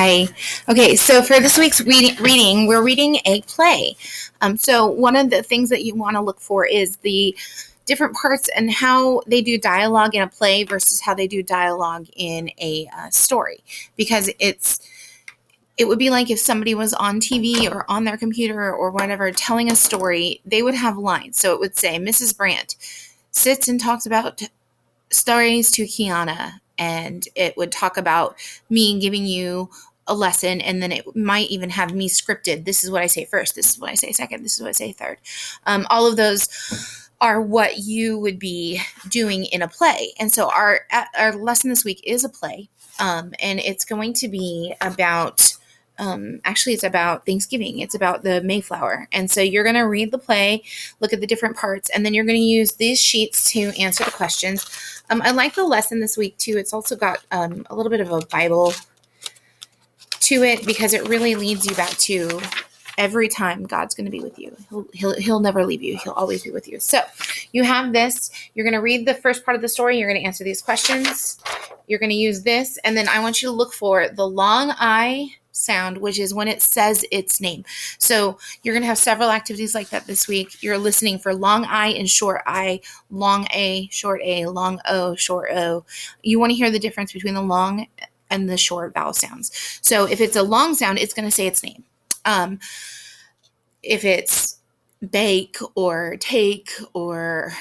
Hi. Okay, so for this week's reading, we're reading a play. So one of the things that you want to look for is the different parts and how they do dialogue in a play versus how they do dialogue in a story. Because it would be like if somebody was on TV or on their computer or whatever telling a story, they would have lines. So it would say, Mrs. Brandt sits and talks about stories to Kiana, and it would talk about me giving you a lesson, and then it might even have me scripted. This is what I say first. This is what I say second. This is what I say third. All of those are what you would be doing in a play. And so our lesson this week is a play, and it's going to be about actually, it's about Thanksgiving. It's about the Mayflower. And so you're going to read the play, look at the different parts, and then you're going to use these sheets to answer the questions. I like the lesson this week, too. It's also got a little bit of a Bible to it because it really leads you back to every time God's going to be with you. He'll never leave you. He'll always be with you. So you have this. You're going to read the first part of the story. You're going to answer these questions. You're going to use this. And then I want you to look for the long I sound, which is when it says its name. So you're going to have several activities like that this week. You're listening for long I and short I, long A, short A, long O, short O. You want to hear the difference between the long and the short vowel sounds. So if it's a long sound, it's going to say its name. If it's bake or take or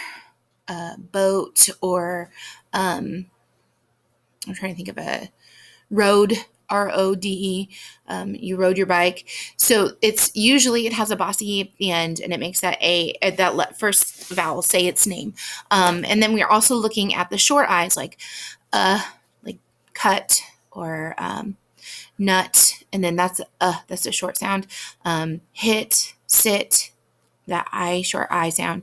boat or I'm trying to think of a road, R-O-D-E, you rode your bike. So it's usually it has a bossy at the end, and it makes that first vowel say its name. And then we're also looking at the short I's like cut or nut, and then that's a short sound. Hit, sit, that I short I sound.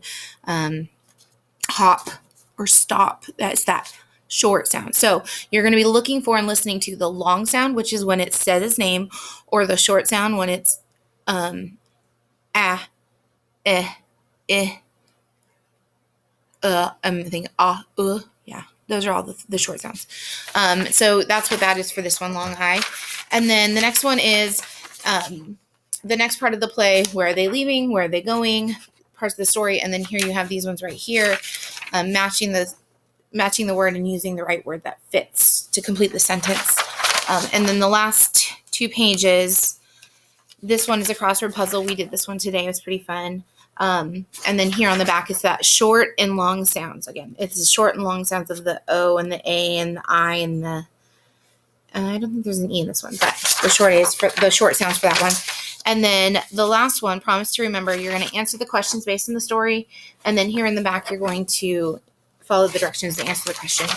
Hop or stop, that's that short sound. So you're going to be looking for and listening to the long sound, which is when it says its name, or the short sound when it's ah, eh, I'm thinking yeah. Those are all the short sounds. So that's what that is for this one, long I. And then the next one is the next part of the play. Where are they leaving? Where are they going? Parts of the story. And then here you have these ones right here, matching the word and using the right word that fits to complete the sentence. And then the last 2 pages, this one is a crossword puzzle. We did this one today. It was pretty fun. And then here on the back is that short and long sounds. Again, it's the short and long sounds of the O and the A and the I and the, I don't think there's an E in this one, but the short sounds for that one. And then the last one, promise to remember, you're going to answer the questions based on the story. And then here in the back, you're going to follow the directions to answer the questions.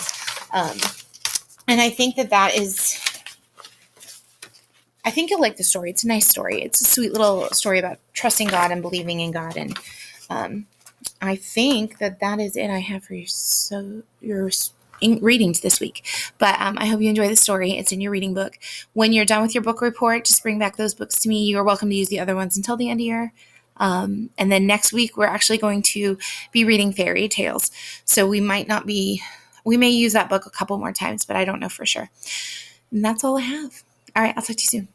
And I think I think you'll like the story. It's a nice story. It's a sweet little story about trusting God and believing in God. And I think that is it I have for your readings this week. But I hope you enjoy the story. It's in your reading book. When you're done with your book report, just bring back those books to me. You are welcome to use the other ones until the end of year. And then next week, we're actually going to be reading fairy tales. So we may use that book a couple more times, but I don't know for sure. And that's all I have. All right, I'll talk to you soon.